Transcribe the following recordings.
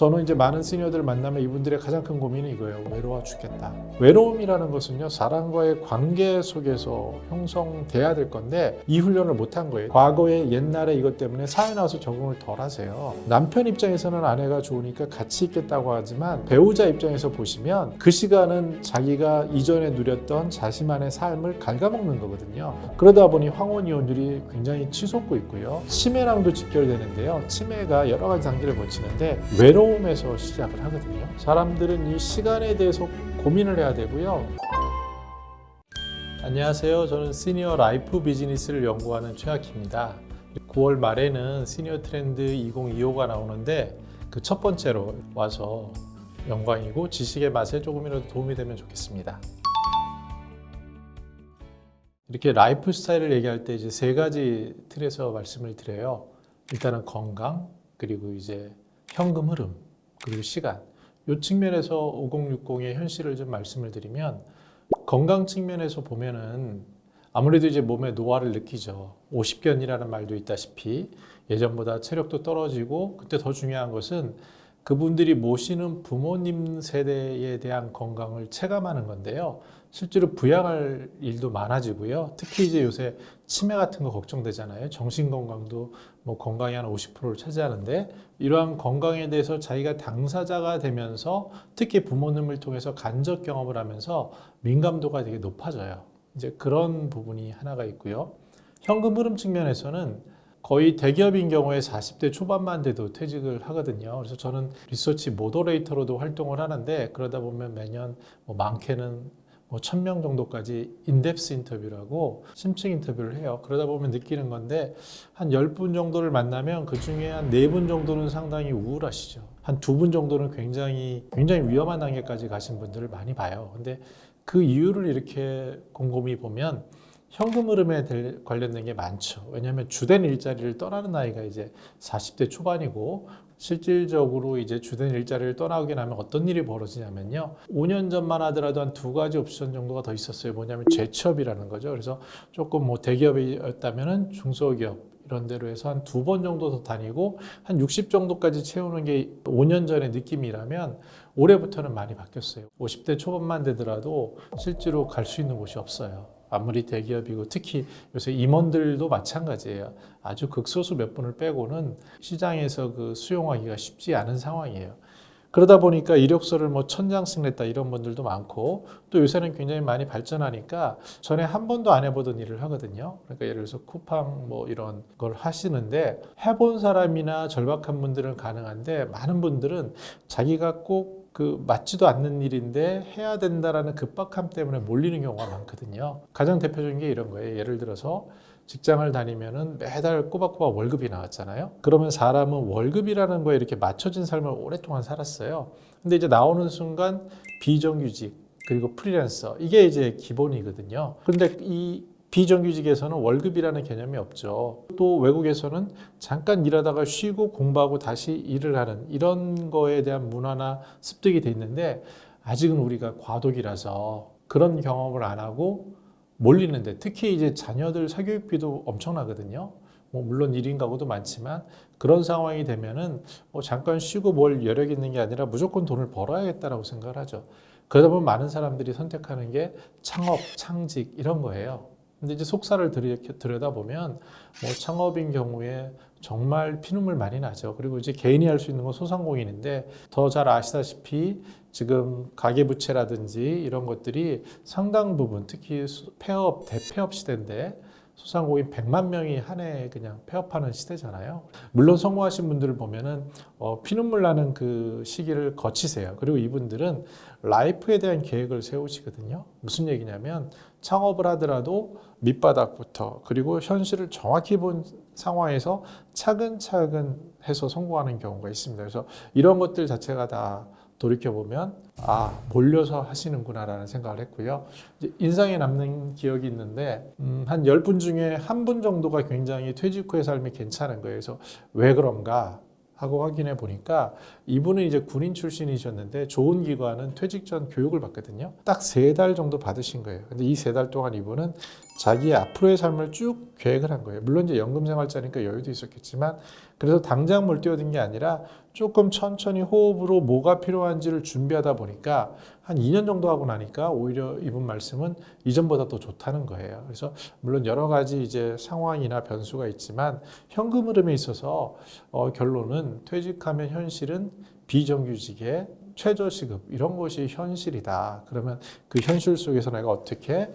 저는 이제 많은 시니어들을 만나면 이분들의 가장 큰 고민이 이거예요. 외로워 죽겠다. 외로움이라는 것은요, 사람과의 관계 속에서 형성돼야 될 건데 이 훈련을 못한 거예요. 과거에 옛날에 이것 때문에 사회 나와서 적응을 덜 하세요. 남편 입장에서는 아내가 좋으니까 같이 있겠다고 하지만 배우자 입장에서 보시면 그 시간은 자기가 이전에 누렸던 자신만의 삶을 갉아먹는 거거든요. 그러다 보니 황혼이혼율이 굉장히 치솟고 있고요. 치매랑도 직결되는데요. 치매가 여러 가지 단계를 거치는데 외로움에서 시작을 하거든요. 사람들은 이 시간에 대해서 고민을 해야 되고요. 안녕하세요. 저는 시니어 라이프 비즈니스를 연구하는 최학희입니다. 9월 말에는 시니어 트렌드 2025가 나오는데 그 첫 번째로 와서 영광이고 지식의 맛에 조금이라도 도움이 되면 좋겠습니다. 이렇게 라이프 스타일을 얘기할 때 이제 세 가지 틀에서 말씀을 드려요. 일단은 건강, 그리고 이제 현금 흐름, 그리고 시간. 이 측면에서 5060의 현실을 좀 말씀을 드리면 건강 측면에서 보면은 아무래도 이제 몸에 노화를 느끼죠. 50견이라는 말도 있다시피 예전보다 체력도 떨어지고, 그때 더 중요한 것은 그분들이 모시는 부모님 세대에 대한 건강을 체감하는 건데요. 실제로 부양할 일도 많아지고요. 특히 이제 요새 치매 같은 거 걱정되잖아요. 정신 건강도 뭐 건강이 한 50%를 차지하는데, 이러한 건강에 대해서 자기가 당사자가 되면서 특히 부모님을 통해서 간접 경험을 하면서 민감도가 되게 높아져요. 이제 그런 부분이 하나가 있고요. 현금 흐름 측면에서는 거의 대기업인 경우에 40대 초반만 돼도 퇴직을 하거든요. 그래서 저는 리서치 모더레이터로도 활동을 하는데, 그러다 보면 매년 많게는 1000명 정도까지 인덱스 인터뷰라고 심층 인터뷰를 해요. 그러다 보면 느끼는 건데, 한 10분 정도를 만나면 그 중에 한 4분 정도는 상당히 우울하시죠. 한 2분 정도는 굉장히 위험한 단계까지 가신 분들을 많이 봐요. 근데 그 이유를 이렇게 곰곰이 보면 현금 흐름에 관련된 게 많죠. 왜냐하면 주된 일자리를 떠나는 나이가 이제 40대 초반이고, 실질적으로 이제 주된 일자리를 떠나게 되면 어떤 일이 벌어지냐면요. 5년 전만 하더라도 한 2가지 옵션 정도가 더 있었어요. 뭐냐면 재취업이라는 거죠. 그래서 조금 대기업이었다면은 중소기업 이런 데로 해서 한 2번 정도 더 다니고 한 60 정도까지 채우는 게 5년 전의 느낌이라면, 올해부터는 많이 바뀌었어요. 50대 초반만 되더라도 실제로 갈 수 있는 곳이 없어요. 아무리 대기업이고, 특히 요새 임원들도 마찬가지예요. 아주 극소수 몇 분을 빼고는 시장에서 그 수용하기가 쉽지 않은 상황이에요. 그러다 보니까 이력서를 1000장씩 냈다 이런 분들도 많고, 또 요새는 굉장히 많이 발전하니까 전에 한 번도 안 해보던 일을 하거든요. 그러니까 예를 들어서 쿠팡 이런 걸 하시는데, 해본 사람이나 절박한 분들은 가능한데, 많은 분들은 자기가 꼭 맞지도 않는 일인데 해야 된다라는 급박함 때문에 몰리는 경우가 많거든요. 가장 대표적인 게 이런 거예요. 예를 들어서 직장을 다니면은 매달 꼬박꼬박 월급이 나왔잖아요. 그러면 사람은 월급이라는 거에 이렇게 맞춰진 삶을 오랫동안 살았어요. 근데 이제 나오는 순간 비정규직, 그리고 프리랜서, 이게 이제 기본이거든요. 그런데 이 비정규직에서는 월급이라는 개념이 없죠. 또 외국에서는 잠깐 일하다가 쉬고 공부하고 다시 일을 하는 이런 거에 대한 문화나 습득이 돼 있는데, 아직은 우리가 과도기라서 그런 경험을 안 하고 몰리는데, 특히 이제 자녀들 사교육비도 엄청나거든요. 물론 1인 가구도 많지만 그런 상황이 되면은 잠깐 쉬고 뭘 여력 있는 게 아니라 무조건 돈을 벌어야겠다라고 생각을 하죠. 그러다 보면 많은 사람들이 선택하는 게 창업, 창직 이런 거예요. 근데 이제 속사를 들여다보면 창업인 경우에 정말 피눈물 많이 나죠. 그리고 이제 개인이 할 수 있는 건 소상공인인데, 더 잘 아시다시피 지금 가계부채라든지 이런 것들이 상당 부분, 특히 폐업, 대폐업 시대인데 소상공인 100만 명이 한 해에 그냥 폐업하는 시대잖아요. 물론 성공하신 분들을 보면은 피눈물 나는 그 시기를 거치세요. 그리고 이분들은 라이프에 대한 계획을 세우시거든요. 무슨 얘기냐면, 창업을 하더라도 밑바닥부터, 그리고 현실을 정확히 본 상황에서 차근차근 해서 성공하는 경우가 있습니다. 그래서 이런 것들 자체가 다 돌이켜보면 몰려서 하시는구나라는 생각을 했고요. 이제 인상에 남는 기억이 있는데, 한 10분 중에 1분 정도가 굉장히 퇴직 후의 삶이 괜찮은 거예요. 그래서 왜 그런가 하고 확인해 보니까, 이분은 이제 군인 출신이셨는데 좋은 기관은 퇴직 전 교육을 받거든요. 딱 3달 정도 받으신 거예요. 근데 이 3달 동안 이분은 자기의 앞으로의 삶을 쭉 계획을 한 거예요. 물론 이제 연금생활자니까 여유도 있었겠지만, 그래서 당장 뭘 뛰어든 게 아니라 조금 천천히 호흡으로 뭐가 필요한지를 준비하다 보니까 한 2년 정도 하고 나니까 오히려 이분 말씀은 이전보다 더 좋다는 거예요. 그래서 물론 여러 가지 이제 상황이나 변수가 있지만 현금 흐름에 있어서 결론은 퇴직하면 현실은 비정규직의 최저시급 이런 것이 현실이다. 그러면 그 현실 속에서 내가 어떻게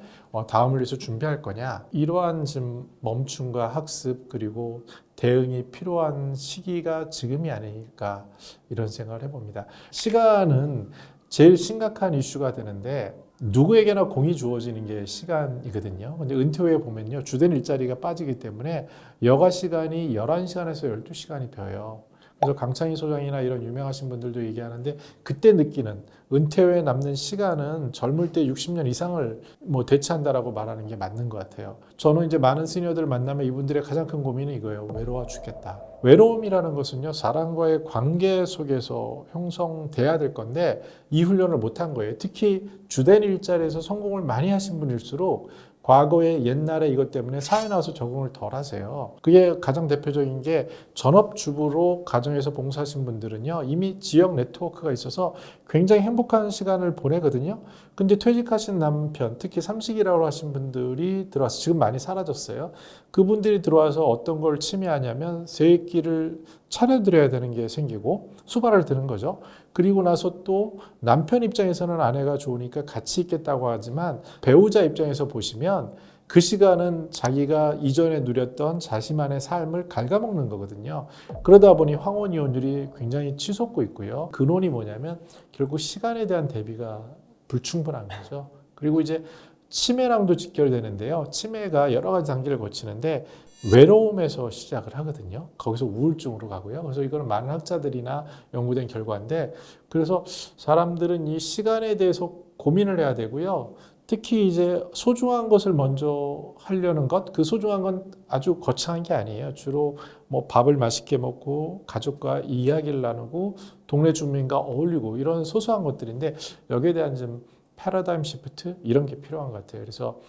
다음을 위해서 준비할 거냐. 이러한 지금 멈춤과 학습 그리고 대응이 필요한 시기가 지금이 아닐까 이런 생각을 해봅니다. 시간은 제일 심각한 이슈가 되는데 누구에게나 공이 주어지는 게 시간이거든요. 근데 은퇴 후에 보면요. 주된 일자리가 빠지기 때문에 여가 시간이 11시간에서 12시간이 돼요. 그래서 강창희 소장이나 이런 유명하신 분들도 얘기하는데 그때 느끼는 은퇴 후에 남는 시간은 젊을 때 60년 이상을 뭐 대체한다라고 말하는 게 맞는 것 같아요. 저는 이제 많은 시니어들을 만나면 이분들의 가장 큰 고민은 이거예요. 외로워 죽겠다. 외로움이라는 것은요, 사람과의 관계 속에서 형성돼야 될 건데 이 훈련을 못한 거예요. 특히 주된 일자리에서 성공을 많이 하신 분일수록 과거에 옛날에 이것 때문에 사회 나와서 적응을 덜 하세요. 그게 가장 대표적인 게 전업주부로 가정에서 봉사하신 분들은요, 이미 지역 네트워크가 있어서 굉장히 행복한 시간을 보내거든요. 근데 퇴직하신 남편, 특히 삼식이라고 하신 분들이 들어와서 지금 많이 사라졌어요. 그분들이 들어와서 어떤 걸 침해하냐면 세끼를 차려드려야 되는 게 생기고 수발을 드는 거죠. 그리고 나서 또 남편 입장에서는 아내가 좋으니까 같이 있겠다고 하지만 배우자 입장에서 보시면 그 시간은 자기가 이전에 누렸던 자신만의 삶을 갉아먹는 거거든요. 그러다 보니 황혼이혼율이 굉장히 치솟고 있고요. 근원이 뭐냐면 결국 시간에 대한 대비가 불충분한 거죠. 그리고 이제 치매랑도 직결되는데요. 치매가 여러 가지 단계를 거치는데 외로움에서 시작을 하거든요. 거기서 우울증으로 가고요. 그래서 이거는 많은 학자들이나 연구된 결과인데 그래서 사람들은 이 시간에 대해서 고민을 해야 되고요. 특히 이제 소중한 것을 먼저 하려는 것, 그 소중한 건 아주 거창한 게 아니에요. 주로 뭐 밥을 맛있게 먹고 가족과 이야기를 나누고 동네 주민과 어울리고 이런 소소한 것들인데 여기에 대한 좀 패러다임 시프트 이런 게 필요한 것 같아요. 그래서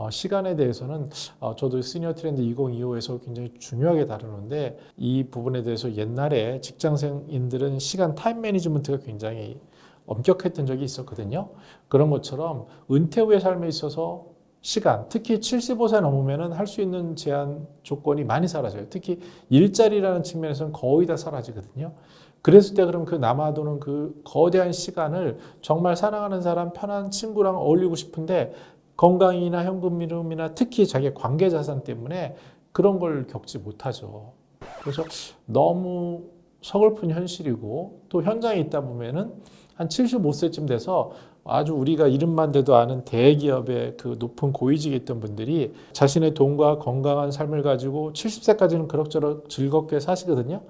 시간에 대해서는 저도 시니어 트렌드 2025에서 굉장히 중요하게 다루는데 이 부분에 대해서 옛날에 직장생인들은 시간 타임 매니지먼트가 굉장히 엄격했던 적이 있었거든요. 그런 것처럼 은퇴 후의 삶에 있어서 시간, 특히 75세 넘으면 할 수 있는 제한 조건이 많이 사라져요. 특히 일자리라는 측면에서는 거의 다 사라지거든요. 그랬을 때 그럼 그 남아도는 그 거대한 시간을 정말 사랑하는 사람, 편한 친구랑 어울리고 싶은데 건강이나 현금 이름이나 특히 자기 관계 자산 때문에 그런 걸 겪지 못하죠. 그래서 너무 서글픈 현실이고 또 현장에 있다 보면은 한 75세쯤 돼서 아주 우리가 이름만 대도 아는 대기업의 그 높은 고위직에 있던 분들이 자신의 돈과 건강한 삶을 가지고 70세까지는 그럭저럭 즐겁게 사시거든요.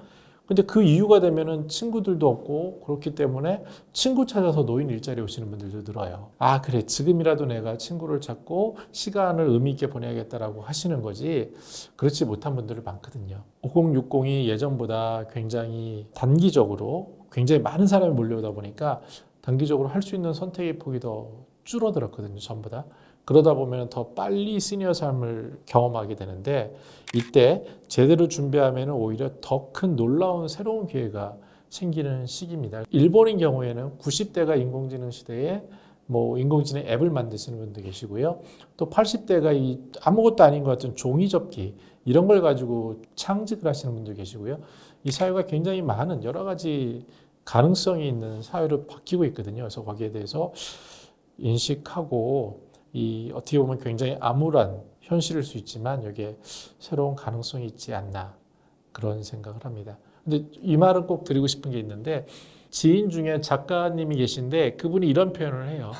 근데 그 이유가 되면은 친구들도 없고 그렇기 때문에 친구 찾아서 노인 일자리에 오시는 분들도 늘어요. 아, 그래. 지금이라도 내가 친구를 찾고 시간을 의미 있게 보내야겠다라고 하시는 거지. 그렇지 못한 분들이 많거든요. 5060이 예전보다 굉장히 단기적으로 굉장히 많은 사람이 몰려오다 보니까 단기적으로 할 수 있는 선택의 폭이 더 줄어들었거든요. 전부 다. 그러다 보면 더 빨리 시니어 삶을 경험하게 되는데 이때 제대로 준비하면 오히려 더 큰 놀라운 새로운 기회가 생기는 시기입니다. 일본인 경우에는 90대가 인공지능 시대에 뭐 인공지능 앱을 만드시는 분도 계시고요. 또 80대가 이 아무것도 아닌 것 같은 종이 접기 이런 걸 가지고 창직을 하시는 분도 계시고요. 이 사회가 굉장히 많은 여러 가지 가능성이 있는 사회로 바뀌고 있거든요. 그래서 거기에 대해서 인식하고 이 어떻게 보면 굉장히 암울한 현실일 수 있지만 여기에 새로운 가능성이 있지 않나 그런 생각을 합니다. 근데 이 말은 꼭 드리고 싶은 게 있는데 지인 중에 작가님이 계신데 그분이 이런 표현을 해요.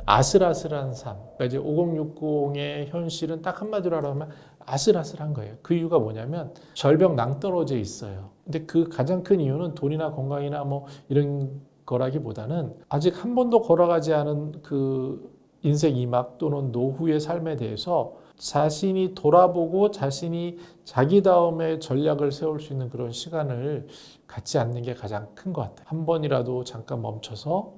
아슬아슬한 삶. 그러니까 이제 5060의 현실은 딱 한마디로 하면 아슬아슬한 거예요. 그 이유가 뭐냐면 절벽 낭떠러져 있어요. 근데 그 가장 큰 이유는 돈이나 건강이나 뭐 이런 거라기보다는 아직 한 번도 걸어가지 않은 그 인생 이막 또는 노후의 삶에 대해서 자신이 돌아보고 자신이 자기다움의 전략을 세울 수 있는 그런 시간을 갖지 않는 게 가장 큰 것 같아요. 한 번이라도 잠깐 멈춰서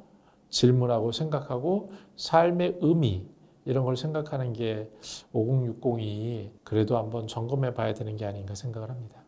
질문하고 생각하고 삶의 의미 이런 걸 생각하는 게 5060이 그래도 한번 점검해 봐야 되는 게 아닌가 생각을 합니다.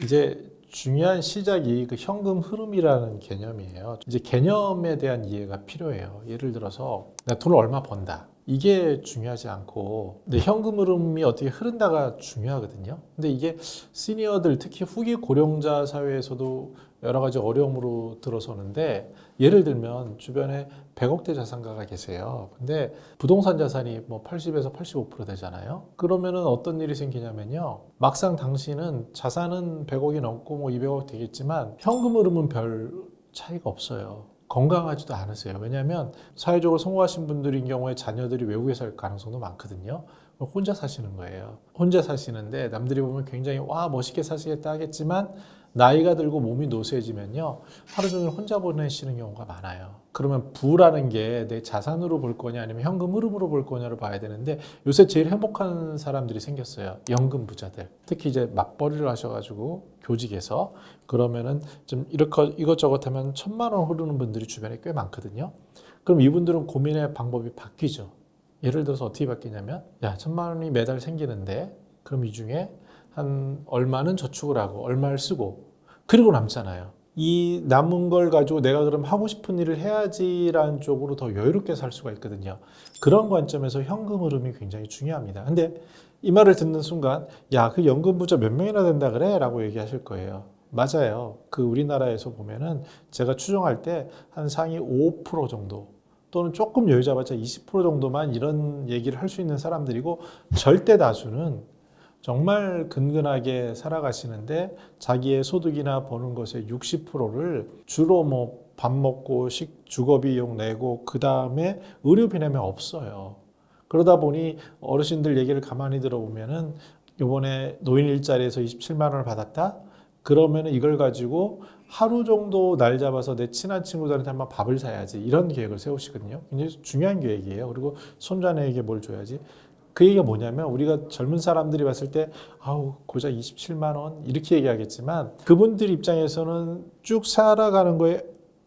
이제 중요한 시작이 그 현금 흐름이라는 개념이에요. 이제 개념에 대한 이해가 필요해요. 예를 들어서 내가 돈을 얼마 번다. 이게 중요하지 않고 내 현금 흐름이 어떻게 흐른다가 중요하거든요. 근데 이게 시니어들 특히 후기 고령자 사회에서도 여러 가지 어려움으로 들어서는데 예를 들면 주변에 100억대 자산가가 계세요. 근데 부동산 자산이 뭐 80에서 85% 되잖아요. 그러면은 어떤 일이 생기냐면요. 막상 당신은 자산은 100억이 넘고 뭐 200억 되겠지만 현금 흐름은 별 차이가 없어요. 건강하지도 않으세요. 왜냐하면 사회적으로 성공하신 분들인 경우에 자녀들이 외국에 살 가능성도 많거든요. 혼자 사시는 거예요. 혼자 사시는데 남들이 보면 굉장히 와 멋있게 사시겠다 하겠지만 나이가 들고 몸이 노쇠해지면요 하루 종일 혼자 보내시는 경우가 많아요. 그러면 부라는 게 내 자산으로 볼 거냐 아니면 현금 흐름으로 볼 거냐를 봐야 되는데 요새 제일 행복한 사람들이 생겼어요. 연금 부자들. 특히 이제 맞벌이를 하셔가지고 교직에서 그러면은 좀 이렇게 이것저것 하면 1,000만 원 흐르는 분들이 주변에 꽤 많거든요. 그럼 이분들은 고민의 방법이 바뀌죠. 예를 들어서 어떻게 바뀌냐면 야 1,000만 원이 매달 생기는데 그럼 이 중에 한 얼마는 저축을 하고 얼마를 쓰고 그리고 남잖아요. 이 남은 걸 가지고 내가 그럼 하고 싶은 일을 해야지라는 쪽으로 더 여유롭게 살 수가 있거든요. 그런 관점에서 현금 흐름이 굉장히 중요합니다. 근데 이 말을 듣는 순간 야, 그 연금 부자 몇 명이나 된다 그래? 라고 얘기하실 거예요. 맞아요. 그 우리나라에서 보면은 제가 추정할 때 한 상위 5% 정도 또는 조금 여유 잡았자 20% 정도만 이런 얘기를 할 수 있는 사람들이고 절대 다수는 정말 근근하게 살아가시는데 자기의 소득이나 버는 것의 60%를 주로 뭐 밥 먹고 주거비용 내고 그 다음에 의료비 내면 없어요. 그러다 보니 어르신들 얘기를 가만히 들어보면은 이번에 노인 일자리에서 27만 원을 받았다? 그러면은 이걸 가지고 하루 정도 날 잡아서 내 친한 친구들한테 한번 밥을 사야지 이런 계획을 세우시거든요. 굉장히 중요한 계획이에요. 그리고 손자녀에게 뭘 줘야지. 그 얘기가 뭐냐면 우리가 젊은 사람들이 봤을 때 아우 고작 27만 원 이렇게 얘기하겠지만 그분들 입장에서는 쭉 살아가는 거에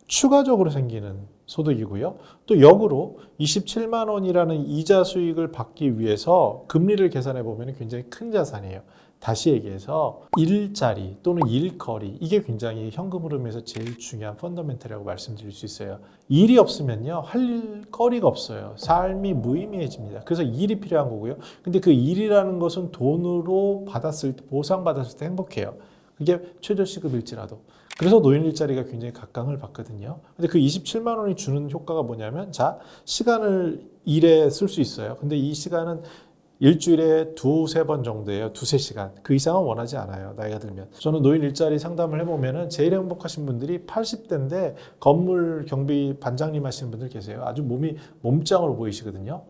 추가적으로 생기는 소득이고요. 또 역으로 27만 원이라는 이자 수익을 받기 위해서 금리를 계산해 보면 굉장히 큰 자산이에요. 다시 얘기해서 일자리 또는 일거리 이게 굉장히 현금 흐름에서 제일 중요한 펀더멘탈이라고 말씀드릴 수 있어요. 일이 없으면요 할 거리가 없어요. 삶이 무의미해집니다. 그래서 일이 필요한 거고요. 근데 그 일이라는 것은 돈으로 받았을 때 보상받았을 때 행복해요. 그게 최저시급일지라도. 그래서 노인 일자리가 굉장히 각광을 받거든요. 근데 그 27만 원이 주는 효과가 뭐냐면 자 시간을 일에 쓸 수 있어요. 근데 이 시간은 일주일에 2-3번 정도예요. 2-3시간. 그 이상은 원하지 않아요. 나이가 들면. 저는 노인 일자리 상담을 해보면은 제일 행복하신 분들이 80대인데 건물 경비 반장님 하시는 분들 계세요. 아주 몸이 몸짱으로 보이시거든요.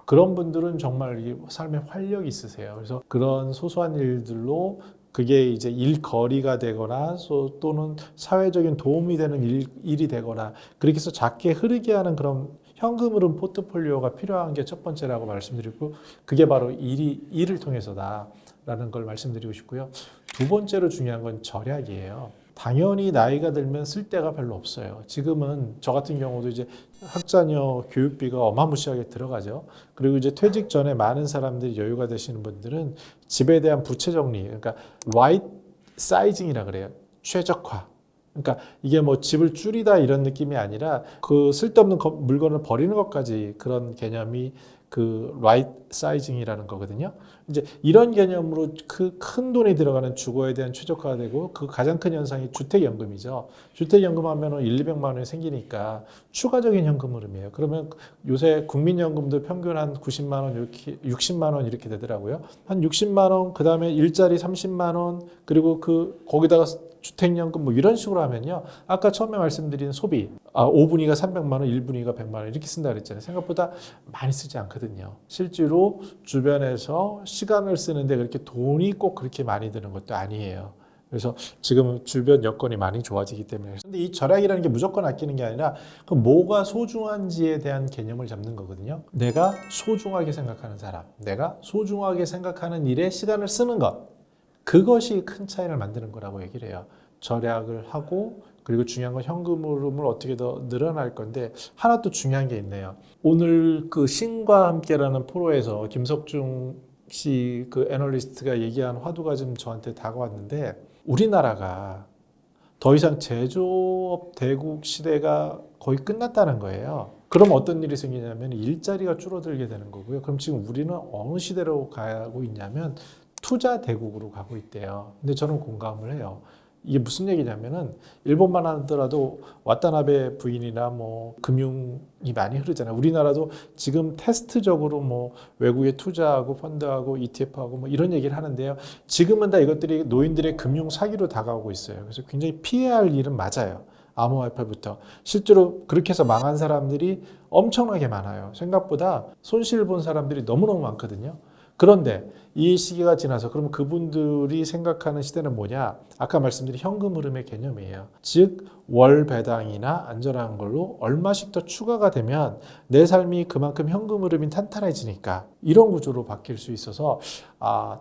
그런 분들은 정말 삶에 활력이 있으세요. 그래서 그런 소소한 일들로 그게 이제 일거리가 되거나 또는 사회적인 도움이 되는 일이 되거나 그렇게 해서 작게 흐르게 하는 그런 현금 흐름 포트폴리오가 필요한 게 첫 번째라고 말씀드리고 그게 바로 일을 통해서다라는 걸 말씀드리고 싶고요. 두 번째로 중요한 건 절약이에요. 당연히 나이가 들면 쓸 데가 별로 없어요. 지금은 저 같은 경우도 이제 학자녀 교육비가 어마무시하게 들어가죠. 그리고 이제 퇴직 전에 많은 사람들이 여유가 되시는 분들은 집에 대한 부채 정리, 그러니까 right sizing이라 그래요. 최적화. 그러니까 이게 뭐 집을 줄이다 이런 느낌이 아니라 그 쓸데없는 물건을 버리는 것까지 그런 개념이 그 right sizing이라는 거거든요. 이제 이런 개념으로 그 큰 돈이 들어가는 주거에 대한 최적화가 되고 그 가장 큰 현상이 주택연금이죠. 주택연금 하면은 1-200만 원이 생기니까 추가적인 현금 흐름이에요. 그러면 요새 국민연금도 평균 한 90만 원 이렇게 60만 원 이렇게 되더라고요. 한 60만 원 그다음에 일자리 30만 원 그리고 거기다가 주택연금 뭐 이런 식으로 하면요. 아까 처음에 말씀드린 소비 5분위가 300만 원, 1분위가 100만 원 이렇게 쓴다 그랬잖아요. 생각보다 많이 쓰지 않거든요. 실제로 주변에서 시간을 쓰는데 그렇게 돈이 꼭 그렇게 많이 드는 것도 아니에요. 그래서 지금 주변 여건이 많이 좋아지기 때문에. 근데 이 절약이라는 게 무조건 아끼는 게 아니라 그 뭐가 소중한지에 대한 개념을 잡는 거거든요. 내가 소중하게 생각하는 사람, 내가 소중하게 생각하는 일에 시간을 쓰는 것. 그것이 큰 차이를 만드는 거라고 얘기를 해요. 절약을 하고 그리고 중요한 건 현금 흐름을 어떻게 더 늘어날 건데 하나 또 중요한 게 있네요. 오늘 그 신과 함께라는 프로에서 김석중 씨 그 애널리스트가 얘기한 화두가 좀 저한테 다가왔는데 우리나라가 더 이상 제조업 대국 시대가 거의 끝났다는 거예요. 그럼 어떤 일이 생기냐면 일자리가 줄어들게 되는 거고요. 그럼 지금 우리는 어느 시대로 가고 있냐면 투자 대국으로 가고 있대요. 근데 저는 공감을 해요. 이게 무슨 얘기냐면은 일본만 하더라도 와타나베 부인이나 뭐 금융이 많이 흐르잖아요. 우리나라도 지금 테스트적으로 뭐 외국에 투자하고 펀드하고 ETF하고 뭐 이런 얘기를 하는데요. 지금은 다 이것들이 노인들의 금융 사기로 다가오고 있어요. 그래서 굉장히 피해야 할 일은 맞아요. 암호화폐부터. 실제로 그렇게 해서 망한 사람들이 엄청나게 많아요. 생각보다 손실 본 사람들이 너무너무 많거든요. 그런데 이 시기가 지나서 그럼 그분들이 생각하는 시대는 뭐냐? 아까 말씀드린 현금 흐름의 개념이에요. 즉 월 배당이나 안전한 걸로 얼마씩 더 추가가 되면 내 삶이 그만큼 현금 흐름이 탄탄해지니까 이런 구조로 바뀔 수 있어서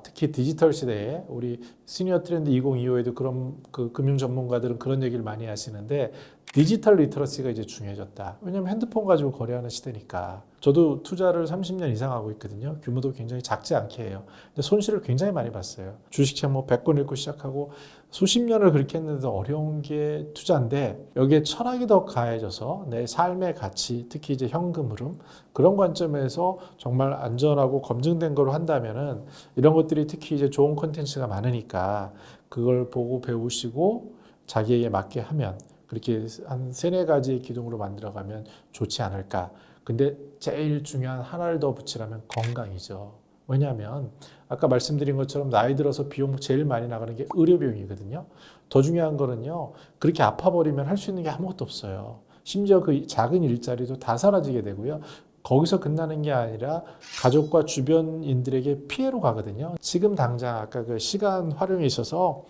특히 디지털 시대에 우리 시니어 트렌드 2025에도 그런 그 금융 전문가들은 그런 얘기를 많이 하시는데 디지털 리터러시가 이제 중요해졌다. 왜냐하면 핸드폰 가지고 거래하는 시대니까. 저도 투자를 30년 이상 하고 있거든요. 규모도 굉장히 작지 않게 해요. 근데 손실을 굉장히 많이 봤어요. 주식책 뭐 100권 읽고 시작하고 수십 년을 그렇게 했는데도 어려운 게 투자인데 여기에 철학이 더 가해져서 내 삶의 가치, 특히 이제 현금 흐름 그런 관점에서 정말 안전하고 검증된 거로 한다면은 이런 것들이 특히 이제 좋은 콘텐츠가 많으니까 그걸 보고 배우시고 자기에게 맞게 하면 그렇게 한 세네 가지의 기둥으로 만들어가면 좋지 않을까. 근데 제일 중요한 하나를 더 붙이라면 건강이죠. 왜냐하면 아까 말씀드린 것처럼 나이 들어서 비용 제일 많이 나가는 게 의료비용이거든요. 더 중요한 거는요. 그렇게 아파버리면 할 수 있는 게 아무것도 없어요. 심지어 그 작은 일자리도 다 사라지게 되고요. 거기서 끝나는 게 아니라 가족과 주변인들에게 피해로 가거든요. 지금 당장 아까 그 시간 활용에 있어서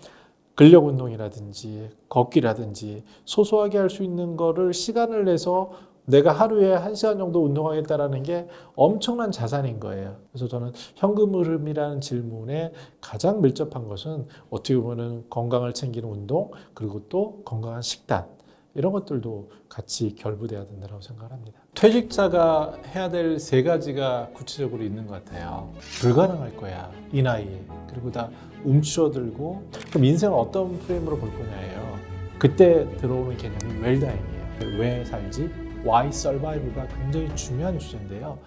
근력 운동이라든지 걷기라든지 소소하게 할 수 있는 거를 시간을 내서 내가 하루에 1시간 정도 운동하겠다라는 게 엄청난 자산인 거예요. 그래서 저는 현금 흐름이라는 질문에 가장 밀접한 것은 어떻게 보면 건강을 챙기는 운동 그리고 또 건강한 식단 이런 것들도 같이 결부돼야 된다고 생각합니다. 퇴직자가 해야 될 3가지가 구체적으로 있는 것 같아요. 불가능할 거야 이 나이에. 그리고 다 움츠러들고 그럼 인생을 어떤 프레임으로 볼 거냐예요. 그때 들어오는 개념이 웰다잉이에요. 왜 살지? Why Survive가 굉장히 중요한 주제인데요.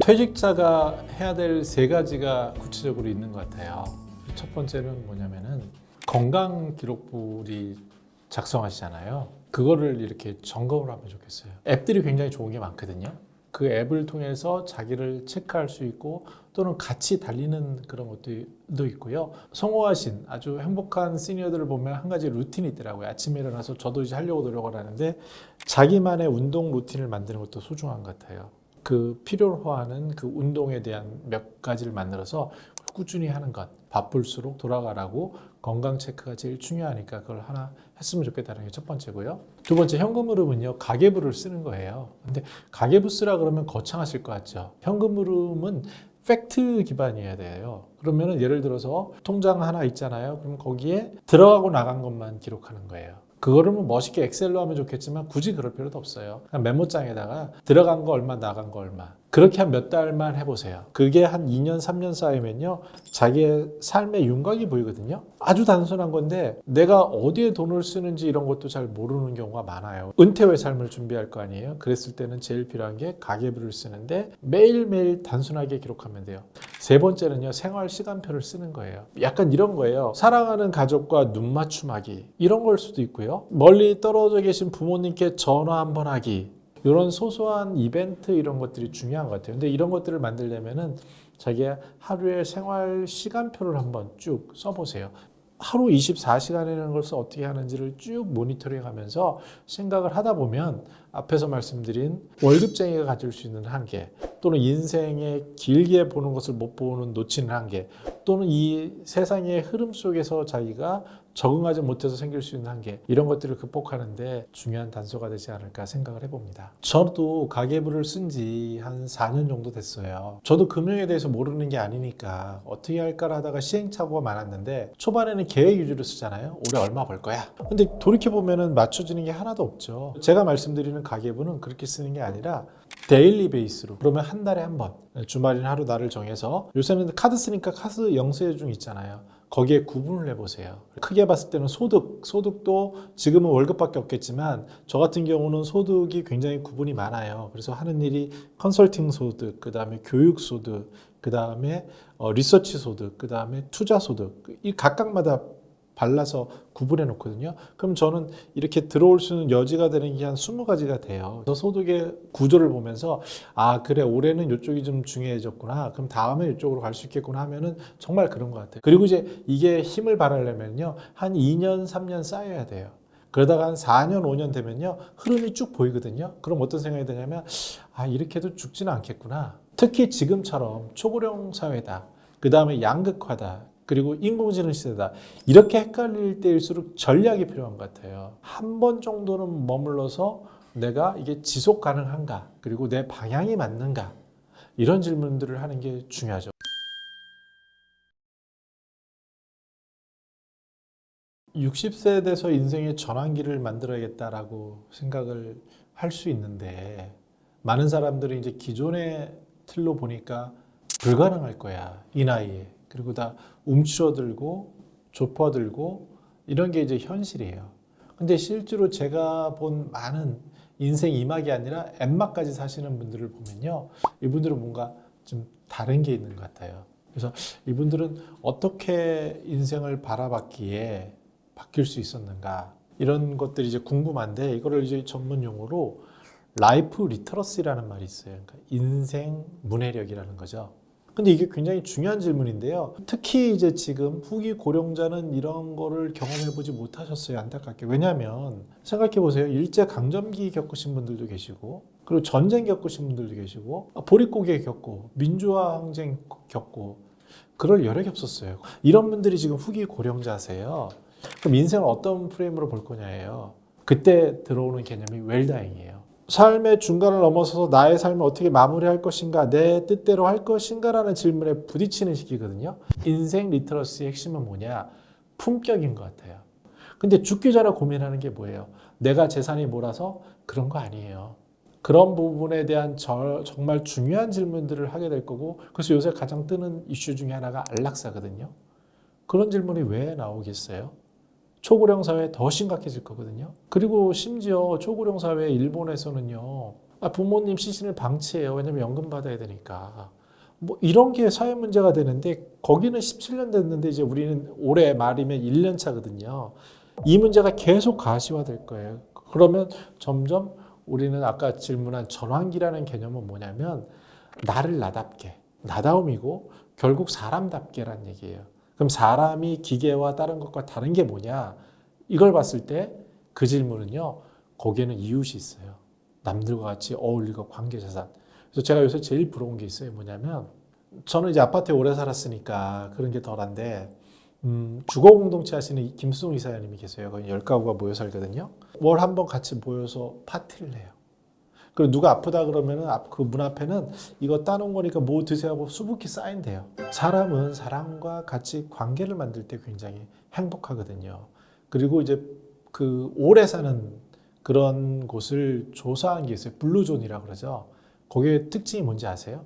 퇴직자가 해야 될 3가지가 구체적으로 있는 것 같아요. 첫 번째는 뭐냐면은 건강 기록부를 작성하시잖아요. 그거를 이렇게 점검을 하면 좋겠어요. 앱들이 굉장히 좋은 게 많거든요. 그 앱을 통해서 자기를 체크할 수 있고 또는 같이 달리는 그런 것도 있고요. 성공하신 아주 행복한 시니어들을 보면 한 가지 루틴이 있더라고요. 아침에 일어나서 저도 이제 하려고 노력을 하는데 자기만의 운동 루틴을 만드는 것도 소중한 것 같아요. 그 필요로 하는 그 운동에 대한 몇 가지를 만들어서 꾸준히 하는 것. 바쁠수록 돌아가라고 건강 체크가 제일 중요하니까 그걸 하나 했으면 좋겠다는 게 첫 번째고요. 두 번째 현금 흐름은요. 가계부를 쓰는 거예요. 근데 가계부 쓰라 그러면 거창하실 것 같죠. 현금 흐름은 팩트 기반이어야 돼요. 그러면은 예를 들어서 통장 하나 있잖아요. 그럼 거기에 들어가고 나간 것만 기록하는 거예요. 그거를 뭐 멋있게 엑셀로 하면 좋겠지만 굳이 그럴 필요도 없어요. 그냥 메모장에다가 들어간 거 얼마 나간 거 얼마 그렇게 한 몇 달만 해보세요. 그게 한 2년 3년 쌓이면요 자기의 삶의 윤곽이 보이거든요. 아주 단순한 건데 내가 어디에 돈을 쓰는지 이런 것도 잘 모르는 경우가 많아요. 은퇴 후의 삶을 준비할 거 아니에요. 그랬을 때는 제일 필요한 게 가계부를 쓰는데 매일매일 단순하게 기록하면 돼요. 세 번째는요 생활 시간표를 쓰는 거예요. 약간 이런 거예요. 사랑하는 가족과 눈 맞춤하기 이런 걸 수도 있고요. 멀리 떨어져 계신 부모님께 전화 한번 하기 이런 소소한 이벤트 이런 것들이 중요한 것 같아요. 근데 이런 것들을 만들려면은 자기의 하루의 생활 시간표를 한번 쭉 써보세요. 하루 24시간이라는 것을 어떻게 하는지를 쭉 모니터링 하면서 생각을 하다 보면 앞에서 말씀드린 월급쟁이가 가질 수 있는 한계 또는 인생에 길게 보는 것을 못 보는 놓치는 한계 또는 이 세상의 흐름 속에서 자기가 적응하지 못해서 생길 수 있는 한계 이런 것들을 극복하는데 중요한 단서가 되지 않을까 생각을 해봅니다. 저도 가계부를 쓴 지 한 4년 정도 됐어요. 저도 금융에 대해서 모르는 게 아니니까 어떻게 할까 하다가 시행착오가 많았는데 초반에는 계획 위주로 쓰잖아요. 올해 얼마 벌 거야. 근데 돌이켜보면 맞춰지는 게 하나도 없죠. 제가 말씀드리는 가계부는 그렇게 쓰는 게 아니라 데일리 베이스로, 그러면 한 달에 한 번, 주말이나 하루 날을 정해서, 요새는 카드 쓰니까 카드 영수증 있잖아요. 거기에 구분을 해보세요. 크게 봤을 때는 소득도 지금은 월급밖에 없겠지만 저 같은 경우는 소득이 굉장히 구분이 많아요. 그래서 하는 일이 컨설팅 소득, 그 다음에 교육 소득, 그 다음에 리서치 소득, 그 다음에 투자 소득, 이 각각마다 발라서 구분해 놓거든요. 그럼 저는 이렇게 들어올 수 있는 여지가 되는 게 한 20가지가 돼요. 그래서 소득의 구조를 보면서 아 그래 올해는 이쪽이 좀 중요해졌구나, 그럼 다음에 이쪽으로 갈 수 있겠구나 하면은 정말 그런 것 같아요. 그리고 이제 이게 힘을 발휘하려면요 한 2년 3년 쌓여야 돼요. 그러다가 한 4년 5년 되면요 흐름이 쭉 보이거든요. 그럼 어떤 생각이 드냐면 아 이렇게 해도 죽지는 않겠구나. 특히 지금처럼 초고령 사회다, 그 다음에 양극화다, 그리고 인공지능 시대다, 이렇게 헷갈릴 때일수록 전략이 필요한 것 같아요. 한 번 정도는 머물러서 내가 이게 지속 가능한가, 그리고 내 방향이 맞는가, 이런 질문들을 하는 게 중요하죠. 60세 돼서 인생의 전환기를 만들어야겠다라고 생각을 할 수 있는데, 많은 사람들이 이제 기존의 틀로 보니까 불가능할 거야, 이 나이에. 그리고 다 움츠러들고 좁아들고 이런 게 이제 현실이에요. 근데 실제로 제가 본 많은 인생 2막이 아니라 N막까지 사시는 분들을 보면요, 이분들은 뭔가 좀 다른 게 있는 것 같아요. 그래서 이분들은 어떻게 인생을 바라봤기에 바뀔 수 있었는가, 이런 것들이 이제 궁금한데, 이거를 이제 전문 용어로 라이프 리터러시라는 말이 있어요. 그러니까 인생 문해력이라는 거죠. 근데 이게 굉장히 중요한 질문인데요. 특히 이제 지금 후기 고령자는 이런 거를 경험해보지 못하셨어요, 안타깝게. 왜냐하면 생각해 보세요. 일제 강점기 겪으신 분들도 계시고, 그리고 전쟁 겪으신 분들도 계시고, 보릿고개 겪고, 민주화 항쟁 겪고, 그럴 여력이 없었어요. 이런 분들이 지금 후기 고령자세요. 그럼 인생을 어떤 프레임으로 볼 거냐예요. 그때 들어오는 개념이 웰다잉이에요. 삶의 중간을 넘어서서 나의 삶을 어떻게 마무리할 것인가, 내 뜻대로 할 것인가라는 질문에 부딪히는 시기거든요. 인생 리터러시의 핵심은 뭐냐? 품격인 것 같아요. 근데 죽기 전에 고민하는 게 뭐예요? 내가 재산이 뭐라서? 그런 거 아니에요. 그런 부분에 대한 정말 중요한 질문들을 하게 될 거고, 그래서 요새 가장 뜨는 이슈 중에 하나가 안락사거든요. 그런 질문이 왜 나오겠어요? 초고령 사회 더 심각해질 거거든요. 그리고 심지어 초고령 사회 일본에서는요, 부모님 시신을 방치해요. 왜냐면 연금 받아야 되니까. 뭐 이런 게 사회 문제가 되는데, 거기는 17년 됐는데 이제 우리는 올해 말이면 1년 차거든요. 이 문제가 계속 가시화될 거예요. 그러면 점점 우리는 아까 질문한 전환기라는 개념은 뭐냐면 나를 나답게, 나다움이고 결국 사람답게란 얘기예요. 그럼 사람이 기계와 다른 것과 다른 게 뭐냐? 이걸 봤을 때 그 질문은요, 거기에는 이웃이 있어요. 남들과 같이 어울리고 관계자산. 그래서 제가 요새 제일 부러운 게 있어요. 뭐냐면, 저는 이제 아파트에 오래 살았으니까 그런 게 덜한데, 주거 공동체 하시는 김수동 이사장님이 계세요. 거기 10가구가 모여 살거든요. 월 한 번 같이 모여서 파티를 해요. 그리고 누가 아프다 그러면은 그 문 앞에는 이거 따놓은 거니까 뭐 드세요 하고 수북히 쌓인대요. 사람은 사람과 같이 관계를 만들 때 굉장히 행복하거든요. 그리고 이제 그 오래 사는 그런 곳을 조사한 게 있어요. 블루존이라고 그러죠. 거기에 특징이 뭔지 아세요?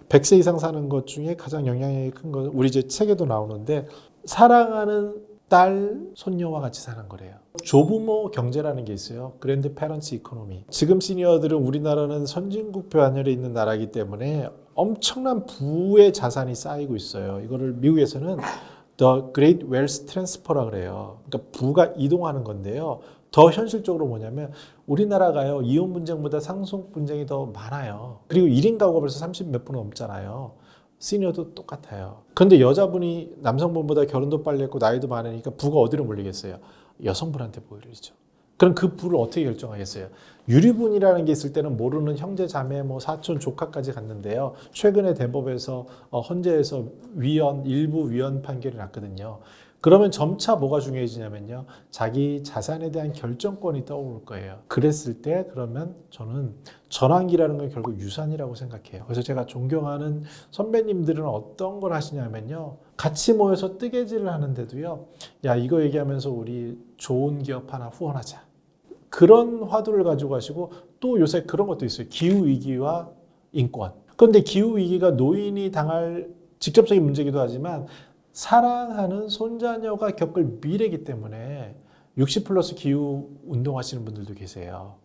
100세 이상 사는 것 중에 가장 영향력이 큰 건 우리 이제 책에도 나오는데, 사랑하는 딸, 손녀와 같이 사는 거래요. 조부모 경제라는 게 있어요. 그랜드 페런츠 이코노미. 지금 시니어들은, 우리나라는 선진국 반열에 있는 나라이기 때문에 엄청난 부의 자산이 쌓이고 있어요. 이거를 미국에서는 The Great Wealth Transfer라 그래요. 그러니까 부가 이동하는 건데요. 더 현실적으로 뭐냐면 우리나라가요, 이혼 분쟁보다 상속 분쟁이 더 많아요. 그리고 1인 가구가 벌써 30 몇 프로 넘잖아요. 시니어도 똑같아요. 그런데 여자분이 남성분보다 결혼도 빨리 했고 나이도 많으니까 부가 어디로 몰리겠어요? 여성분한테 몰리죠. 그럼 그 부를 어떻게 결정하겠어요? 유리분이라는 게 있을 때는 모르는 형제, 자매, 뭐 사촌, 조카까지 갔는데요. 최근에 대법에서 헌재에서 일부 위헌 판결이 났거든요. 그러면 점차 뭐가 중요해지냐면요, 자기 자산에 대한 결정권이 떠오를 거예요. 그랬을 때 그러면 저는 전환기라는 건 결국 유산이라고 생각해요. 그래서 제가 존경하는 선배님들은 어떤 걸 하시냐면요, 같이 모여서 뜨개질을 하는데도요, 야 이거 얘기하면서 우리 좋은 기업 하나 후원하자, 그런 화두를 가지고 가시고 또 요새 그런 것도 있어요. 기후 위기와 인권. 그런데 기후 위기가 노인이 당할 직접적인 문제이기도 하지만 사랑하는 손자녀가 겪을 미래이기 때문에 60 플러스 기후 운동하시는 분들도 계세요.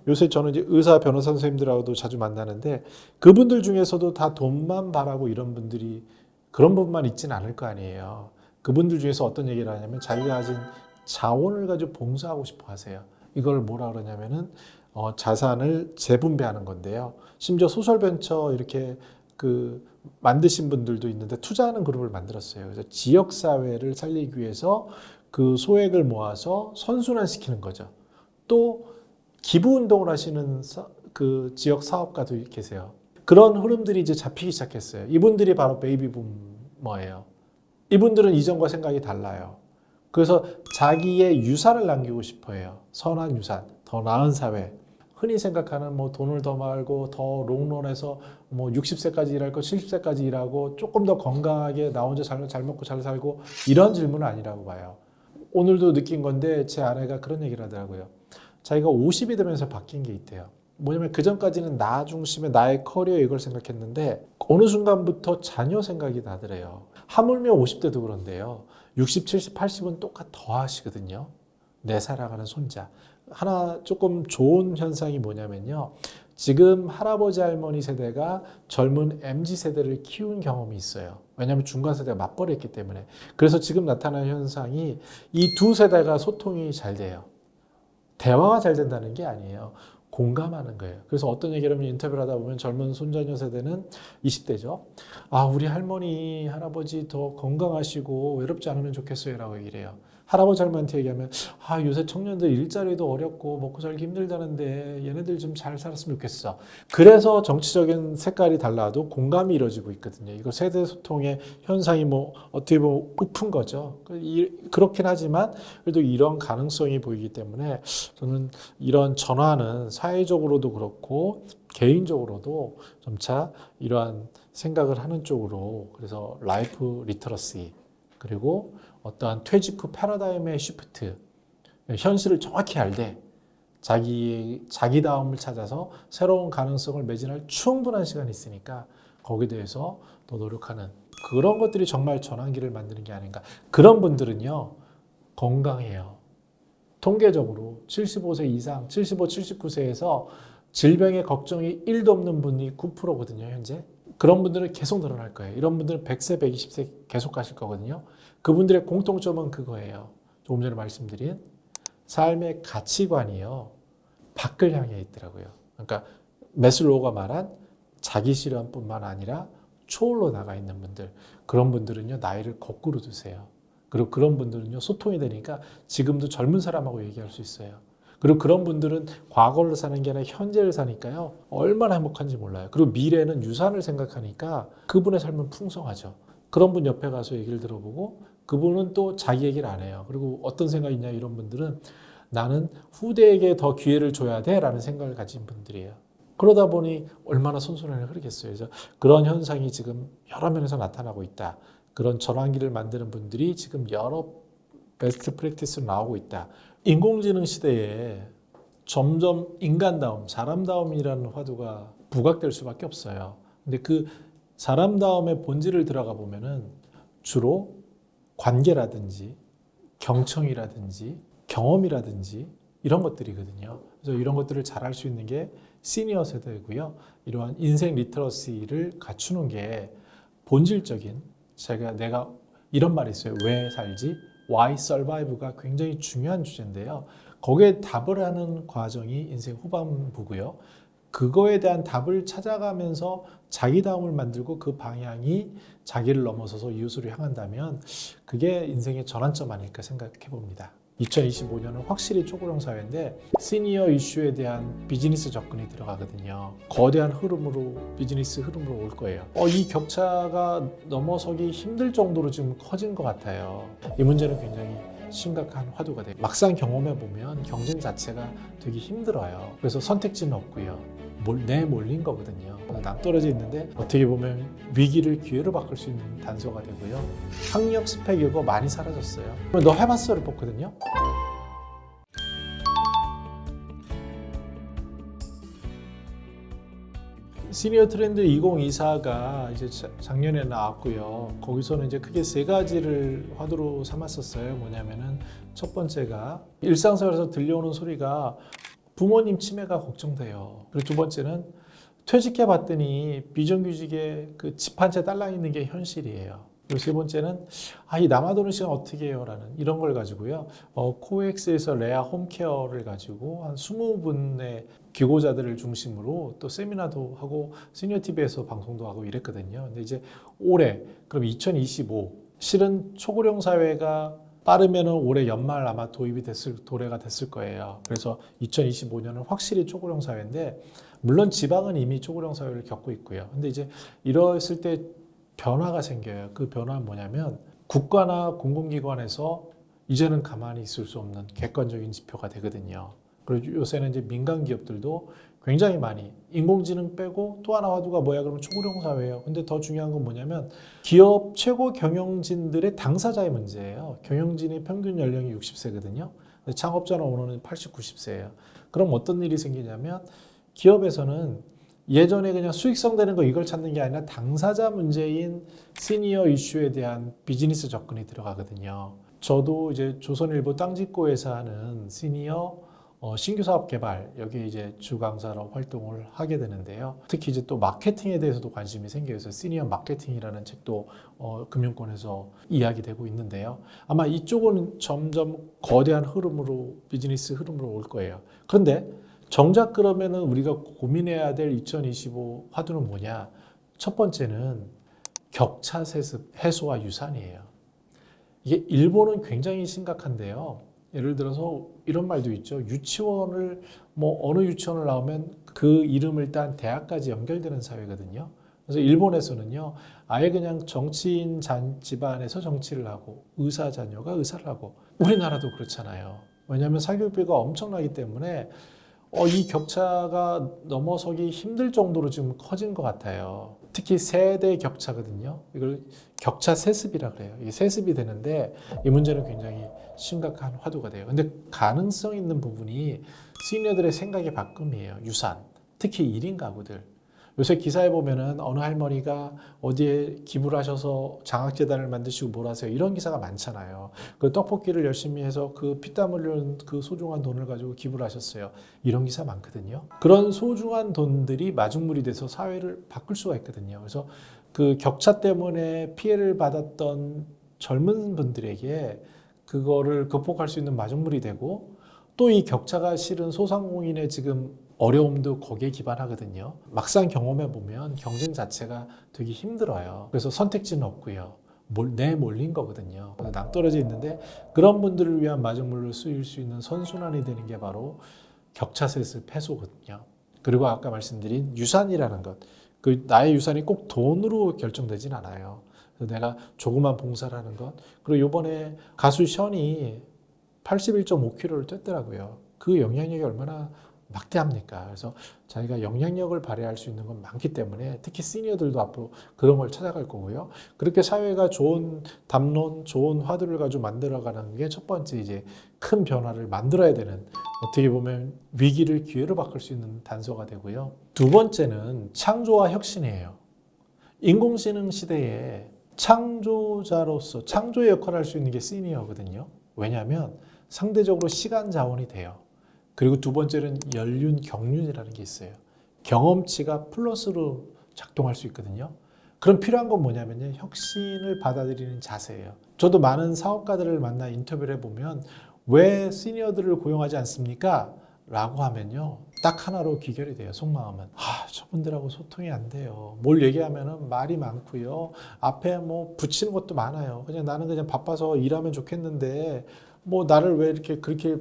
요새 저는 이제 의사, 변호사 선생님들하고도 자주 만나는데 그분들 중에서도 다 돈만 바라고 이런 분들이 그런 분만 있지는 않을 거 아니에요. 그분들 중에서 어떤 얘기를 하냐면 자기가 가진 자원을 가지고 봉사하고 싶어 하세요. 이걸 뭐라 그러냐면은 자산을 재분배하는 건데요. 심지어 소셜벤처 이렇게 그 만드신 분들도 있는데 투자하는 그룹을 만들었어요. 그래서 지역사회를 살리기 위해서 그 소액을 모아서 선순환시키는 거죠. 또 기부운동을 하시는 그 지역 사업가도 계세요. 그런 흐름들이 이제 잡히기 시작했어요. 이분들이 바로 베이비붐머예요. 이분들은 이전과 생각이 달라요. 그래서 자기의 유산을 남기고 싶어 해요. 선한 유산, 더 나은 사회. 흔히 생각하는 뭐 돈을 더 벌고 더 롱런해서 뭐 60세까지 일할 거 70세까지 일하고 조금 더 건강하게 나 혼자 잘 먹고 잘 살고 이런 질문은 아니라고 봐요. 오늘도 느낀 건데 제 아내가 그런 얘기를 하더라고요. 자기가 50이 되면서 바뀐 게 있대요. 뭐냐면 그전까지는 나 중심의 나의 커리어 이걸 생각했는데 어느 순간부터 자녀 생각이 나더래요. 하물며 50대도 그런데요. 60, 70, 80은 똑같 더 하시거든요. 내 사랑하는 손자. 하나 조금 좋은 현상이 뭐냐면요. 지금 할아버지 할머니 세대가 젊은 MZ 세대를 키운 경험이 있어요. 왜냐하면 중간 세대가 맞벌이했기 때문에. 그래서 지금 나타나는 현상이 이 두 세대가 소통이 잘 돼요. 대화가 잘 된다는 게 아니에요. 공감하는 거예요. 그래서 어떤 얘기를 하면 인터뷰를 하다 보면 젊은 손자녀 세대는 20대죠. 아, 우리 할머니, 할아버지 더 건강하시고 외롭지 않으면 좋겠어요 라고 얘기를 해요. 할아버지 할머니한테 얘기하면 아, 요새 청년들 일자리도 어렵고 먹고 살기 힘들다는데 얘네들 좀 잘 살았으면 좋겠어. 그래서 정치적인 색깔이 달라도 공감이 이루어지고 있거든요. 이거 세대 소통의 현상이 뭐 어떻게 보면 높은 거죠. 그렇긴 하지만 그래도 이런 가능성이 보이기 때문에 저는 이런 전환은 사회적으로도 그렇고 개인적으로도 점차 이러한 생각을 하는 쪽으로 그래서 라이프 리터러시 그리고 어떠한 퇴직 후 패러다임의 시프트 현실을 정확히 알되 자기다움을 찾아서 새로운 가능성을 매진할 충분한 시간이 있으니까 거기에 대해서 더 노력하는 그런 것들이 정말 전환기를 만드는 게 아닌가. 그런 분들은요 건강해요. 통계적으로 75세 이상 75, 79세에서 질병의 걱정이 1도 없는 분이 9%거든요 현재. 그런 분들은 계속 늘어날 거예요. 이런 분들은 100세, 120세 계속 가실 거거든요. 그분들의 공통점은 그거예요. 조금 전에 말씀드린 삶의 가치관이요. 밖을 향해 있더라고요. 그러니까 매슬로우가 말한 자기 실현뿐만 아니라 초월로 나가 있는 분들. 그런 분들은요. 나이를 거꾸로 두세요. 그리고 그런 분들은요. 소통이 되니까 지금도 젊은 사람하고 얘기할 수 있어요. 그리고 그런 분들은 과거를 사는 게 아니라 현재를 사니까요. 얼마나 행복한지 몰라요. 그리고 미래는 유산을 생각하니까 그분의 삶은 풍성하죠. 그런 분 옆에 가서 얘기를 들어보고 그분은 또 자기 얘기를 안 해요. 그리고 어떤 생각이 있냐 이런 분들은 나는 후대에게 더 기회를 줘야 돼 라는 생각을 가진 분들이에요. 그러다 보니 얼마나 선순환이 흐르겠어요. 그래서 그런 현상이 지금 여러 면에서 나타나고 있다. 그런 전환기를 만드는 분들이 지금 여러 베스트 프랙티스로 나오고 있다. 인공지능 시대에 점점 인간다움, 사람다움이라는 화두가 부각될 수밖에 없어요. 근데 그 사람다움의 본질을 들어가 보면은 주로 관계라든지 경청이라든지 경험이라든지 이런 것들이거든요. 그래서 이런 것들을 잘할 수 있는 게 시니어 세대고요. 이러한 인생 리터러시를 갖추는 게 본질적인 내가 이런 말이 있어요. 왜 살지? Why Survive가 굉장히 중요한 주제인데요. 거기에 답을 하는 과정이 인생 후반부고요. 그거에 대한 답을 찾아가면서 자기다움을 만들고 그 방향이 자기를 넘어서서 이웃으로 향한다면 그게 인생의 전환점 아닐까 생각해 봅니다. 2025년은 확실히 초고령 사회인데 시니어 이슈에 대한 비즈니스 접근이 들어가거든요. 거대한 흐름으로 비즈니스 흐름으로 올 거예요. 이 격차가 넘어서기 힘들 정도로 지금 커진 것 같아요. 이 문제는 굉장히 심각한 화두가 돼요. 막상 경험해 보면 경쟁 자체가 되게 힘들어요. 그래서 선택지는 없고요. 내몰린 거거든요. 낭떠러져 있는데 어떻게 보면 위기를 기회로 바꿀 수 있는 단서가 되고요. 학력 스펙 이거 많이 사라졌어요. 그럼 너 해봤어를 뽑거든요. 시니어 트렌드 2024가 이제 작년에 나왔고요. 거기서는 이제 크게 세 가지를 화두로 삼았었어요. 뭐냐면은 첫 번째가 일상생활에서 들려오는 소리가 부모님 치매가 걱정돼요. 그리고 두 번째는 퇴직해 봤더니 비정규직에 그 집 한 채 딸랑 있는 게 현실이에요. 그리고 세 번째는 이 남아도는 시간 어떻게 해요? 라는 이런 걸 가지고요. 코엑스에서 레아 홈케어를 가지고 한 20분의 기고자들을 중심으로 또 세미나도 하고 시니어 TV에서 방송도 하고 이랬거든요. 근데 이제 올해 그럼 2025 실은 초고령 사회가 빠르면 올해 연말 아마 도래가 됐을 거예요. 그래서 2025년은 확실히 초고령 사회인데 물론 지방은 이미 초고령 사회를 겪고 있고요. 근데 이제 이랬을 때 변화가 생겨요. 그 변화는 뭐냐면 국가나 공공기관에서 이제는 가만히 있을 수 없는 객관적인 지표가 되거든요. 그리고 요새는 이제 민간 기업들도 굉장히 많이 인공지능 빼고 또 하나 화두가 뭐야? 그러면 초고령 사회예요. 근데 더 중요한 건 뭐냐면 기업 최고 경영진들의 당사자의 문제예요. 경영진의 평균 연령이 60세거든요. 창업자나 오너는 80, 90세예요. 그럼 어떤 일이 생기냐면 기업에서는 예전에 그냥 수익성 되는 거 이걸 찾는 게 아니라 당사자 문제인 시니어 이슈에 대한 비즈니스 접근이 들어가거든요. 저도 이제 조선일보 땅짓고에서 하는 시니어 신규 사업 개발 여기 이제 주 강사로 활동을 하게 되는데요. 특히 이제 또 마케팅에 대해서도 관심이 생겨서 시니어 마케팅이라는 책도 금융권에서 이야기되고 있는데요. 아마 이쪽은 점점 거대한 흐름으로 비즈니스 흐름으로 올 거예요. 그런데 정작 그러면은 우리가 고민해야 될 2025 화두는 뭐냐? 첫 번째는 격차 세습 해소와 유산이에요. 이게 일본은 굉장히 심각한데요. 예를 들어서 이런 말도 있죠. 유치원을 어느 유치원을 나오면 그 이름을 딴 대학까지 연결되는 사회거든요. 그래서 일본에서는요. 아예 그냥 정치인 집안에서 정치를 하고 의사 자녀가 의사를 하고 우리나라도 그렇잖아요. 왜냐하면 사교육비가 엄청나기 때문에 이 격차가 넘어서기 힘들 정도로 지금 커진 것 같아요. 특히 세대 격차거든요. 이걸 격차 세습이라 그래요. 이게 세습이 되는데 이 문제는 굉장히 심각한 화두가 돼요. 근데 가능성 있는 부분이 시니어들의 생각의 바꿈이에요. 유산, 특히 1인 가구들. 요새 기사에 보면은 어느 할머니가 어디에 기부를 하셔서 장학재단을 만드시고 뭘 하세요. 이런 기사가 많잖아요. 그 떡볶이를 열심히 해서 그 피땀 흘리는 그 소중한 돈을 가지고 기부를 하셨어요. 이런 기사 많거든요. 그런 소중한 돈들이 마중물이 돼서 사회를 바꿀 수가 있거든요. 그래서 그 격차 때문에 피해를 받았던 젊은 분들에게 그거를 극복할 수 있는 마중물이 되고 또 이 격차가 실은 소상공인의 지금 어려움도 거기에 기반하거든요. 막상 경험해 보면 경쟁 자체가 되게 힘들어요. 그래서 선택지는 없고요. 내몰린 거거든요. 낭떠러져 있는데 그런 분들을 위한 마중물로 쓰일 수 있는 선순환이 되는 게 바로 격차 세습 해소거든요. 그리고 아까 말씀드린 유산이라는 것. 그 나의 유산이 꼭 돈으로 결정되진 않아요. 그래서 내가 조그만 봉사를 하는 것. 그리고 이번에 가수 션이 81.5kg를 뗐더라고요. 그 영향력이 얼마나 막대합니까? 그래서 자기가 영향력을 발휘할 수 있는 건 많기 때문에 특히 시니어들도 앞으로 그런 걸 찾아갈 거고요. 그렇게 사회가 좋은 담론, 좋은 화두를 가지고 만들어가는 게 첫 번째 이제 큰 변화를 만들어야 되는 어떻게 보면 위기를 기회로 바꿀 수 있는 단서가 되고요. 두 번째는 창조와 혁신이에요. 인공지능 시대에 창조자로서 창조의 역할을 할 수 있는 게 시니어거든요. 왜냐하면 상대적으로 시간 자원이 돼요. 그리고 두 번째는 연륜, 경륜이라는 게 있어요. 경험치가 플러스로 작동할 수 있거든요. 그럼 필요한 건 뭐냐면요. 혁신을 받아들이는 자세예요. 저도 많은 사업가들을 만나 인터뷰를 해보면 왜 시니어들을 고용하지 않습니까? 라고 하면요. 딱 하나로 귀결이 돼요. 속마음은. 저분들하고 소통이 안 돼요. 뭘 얘기하면은 말이 많고요. 앞에 붙이는 것도 많아요. 그냥 나는 그냥 바빠서 일하면 좋겠는데 나를 왜 이렇게 그렇게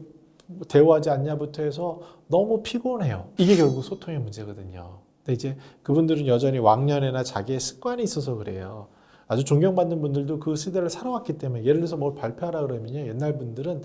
대우하지 않냐부터 해서 너무 피곤해요. 이게 결국 소통의 문제거든요. 근데 이제 그분들은 여전히 왕년에나 자기의 습관이 있어서 그래요. 아주 존경받는 분들도 그 시대를 살아왔기 때문에 예를 들어서 뭘 발표하라 그러면요. 옛날 분들은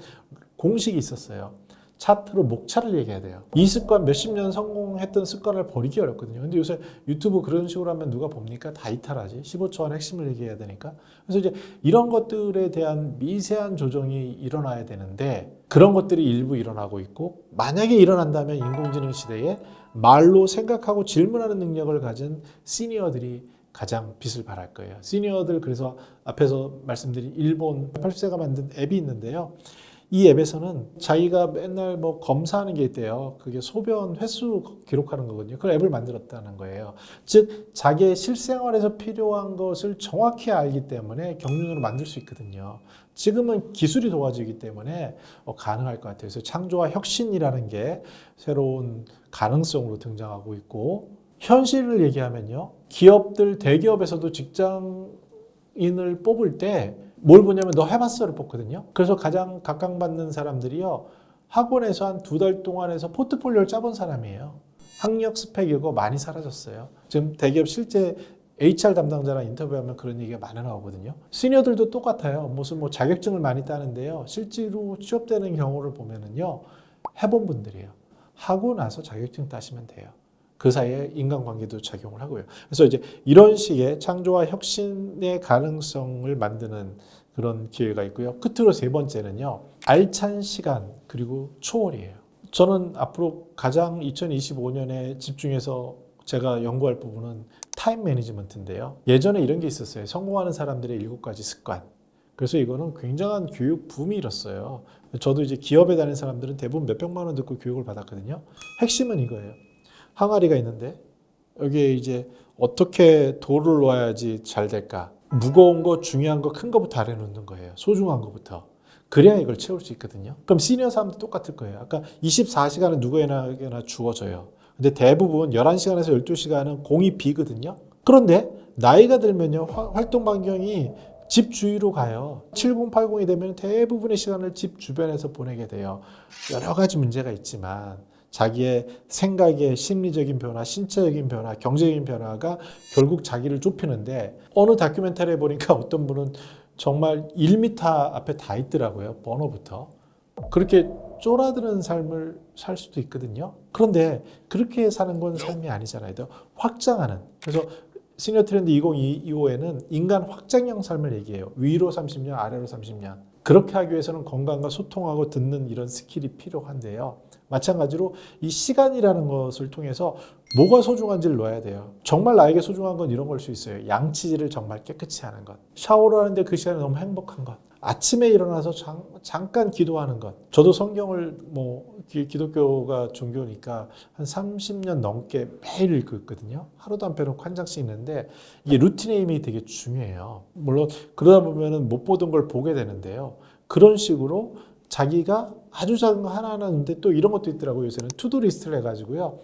공식이 있었어요. 차트로 목차를 얘기해야 돼요. 이 습관 몇십 년 성공했던 습관을 버리기 어렵거든요. 근데 요새 유튜브 그런 식으로 하면 누가 봅니까? 다 이탈하지. 15초 안에 핵심을 얘기해야 되니까. 그래서 이제 이런 것들에 대한 미세한 조정이 일어나야 되는데 그런 것들이 일부 일어나고 있고 만약에 일어난다면 인공지능 시대에 말로 생각하고 질문하는 능력을 가진 시니어들이 가장 빛을 발할 거예요. 시니어들 그래서 앞에서 말씀드린 일본 80세가 만든 앱이 있는데요. 이 앱에서는 자기가 맨날 뭐 검사하는 게 있대요. 그게 소변 횟수 기록하는 거거든요. 그 앱을 만들었다는 거예요. 즉 자기의 실생활에서 필요한 것을 정확히 알기 때문에 경륜으로 만들 수 있거든요. 지금은 기술이 도와주기 때문에 가능할 것 같아요. 그래서 창조와 혁신이라는 게 새로운 가능성으로 등장하고 있고 현실을 얘기하면요. 기업들, 대기업에서도 직장인을 뽑을 때 뭘 보냐면 너 해봤어를 뽑거든요. 그래서 가장 각광받는 사람들이요. 학원에서 한 2달 동안 해서 포트폴리오를 짜본 사람이에요. 학력 스펙이고 많이 사라졌어요. 지금 대기업 실제 HR 담당자랑 인터뷰하면 그런 얘기가 많이 나오거든요. 시니어들도 똑같아요. 무슨 뭐 자격증을 많이 따는데요. 실제로 취업되는 경우를 보면은요. 해본 분들이에요. 하고 나서 자격증 따시면 돼요. 그 사이에 인간관계도 작용을 하고요. 그래서 이제 이런 식의 창조와 혁신의 가능성을 만드는 그런 기회가 있고요. 끝으로 세 번째는요. 알찬 시간 그리고 초월이에요. 저는 앞으로 가장 2025년에 집중해서 제가 연구할 부분은 타임 매니지먼트인데요. 예전에 이런 게 있었어요. 성공하는 사람들의 7가지 습관. 그래서 이거는 굉장한 교육 붐이 일었어요. 저도 이제 기업에 다니는 사람들은 대부분 몇백만 원 듣고 교육을 받았거든요. 핵심은 이거예요. 항아리가 있는데 여기에 이제 어떻게 돌을 놓아야지 잘 될까? 무거운 거, 중요한 거, 큰 거부터 아래 놓는 거예요. 소중한 거부터. 그래야 이걸 채울 수 있거든요. 그럼 시니어 사람도 똑같을 거예요. 아까 24시간은 누구에게나 주어져요. 근데 대부분 11시간에서 12시간은 공이 비거든요. 그런데 나이가 들면요. 활동 반경이 집 주위로 가요. 7080이 되면 대부분의 시간을 집 주변에서 보내게 돼요. 여러 가지 문제가 있지만 자기의 생각의 심리적인 변화, 신체적인 변화, 경제적인 변화가 결국 자기를 좁히는데 어느 다큐멘터리에 보니까 어떤 분은 정말 1m 앞에 다 있더라고요. 번호부터. 그렇게 쫄아드는 삶을 살 수도 있거든요. 그런데 그렇게 사는 건 삶이 아니잖아요. 확장하는. 그래서 시니어 트렌드 2025에는 인간 확장형 삶을 얘기해요. 위로 30년, 아래로 30년. 그렇게 하기 위해서는 건강과 소통하고 듣는 이런 스킬이 필요한데요. 마찬가지로 이 시간이라는 것을 통해서 뭐가 소중한지를 놓아야 돼요. 정말 나에게 소중한 건 이런 걸 수 있어요. 양치질을 정말 깨끗이 하는 것. 샤워를 하는데 그 시간에 너무 행복한 것. 아침에 일어나서 잠깐 기도하는 것. 저도 성경을 기독교가 종교니까 한 30년 넘게 매일 읽거든요. 하루도 안 빼놓고 한 장씩 읽는데 이게 루틴의 힘이 되게 중요해요. 물론 그러다 보면은 못 보던 걸 보게 되는데요. 그런 식으로 자기가 아주 작은 거 하나하나 있는데 또 이런 것도 있더라고요. 요새는 투두 리스트를 해가지고요.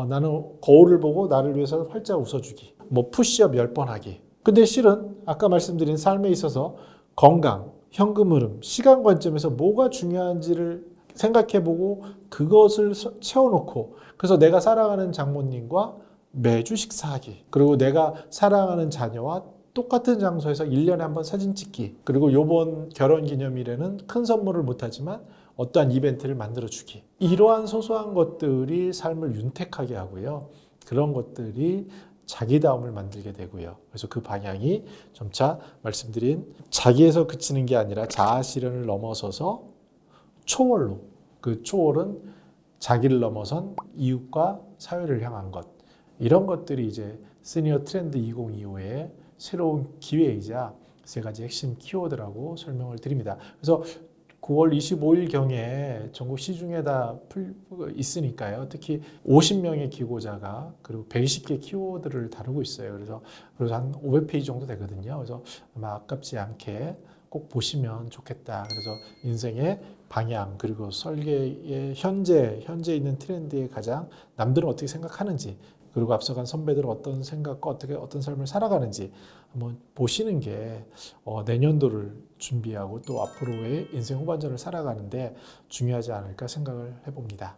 나는 거울을 보고 나를 위해서 활짝 웃어주기. 뭐 푸시업 10번 하기. 근데 실은 아까 말씀드린 삶에 있어서 건강, 현금 흐름, 시간 관점에서 뭐가 중요한지를 생각해보고 그것을 채워놓고 그래서 내가 사랑하는 장모님과 매주 식사하기. 그리고 내가 사랑하는 자녀와 똑같은 장소에서 1년에 한 번 사진 찍기. 그리고 요번 결혼기념일에는 큰 선물을 못하지만 어떠한 이벤트를 만들어주기. 이러한 소소한 것들이 삶을 윤택하게 하고요. 그런 것들이 자기다움을 만들게 되고요. 그래서 그 방향이 점차 말씀드린 자기에서 그치는 게 아니라 자아 실현을 넘어서서 초월로. 그 초월은 자기를 넘어선 이웃과 사회를 향한 것. 이런 것들이 이제 시니어 트렌드 2025의 새로운 기회이자 3가지 핵심 키워드라고 설명을 드립니다. 그래서 9월 25일경에 전국 시중에 다 있으니까요. 특히 50명의 기고자가 그리고 120개 키워드를 다루고 있어요. 그래서 한 500페이지 정도 되거든요. 그래서 아마 아깝지 않게 꼭 보시면 좋겠다. 그래서 인생의 방향 그리고 설계의 현재 있는 트렌드에 가장 남들은 어떻게 생각하는지 그리고 앞서간 선배들은 어떤 생각과 어떤 삶을 살아가는지 한번 보시는 게 내년도를 준비하고 또 앞으로의 인생 후반전을 살아가는데 중요하지 않을까 생각을 해봅니다.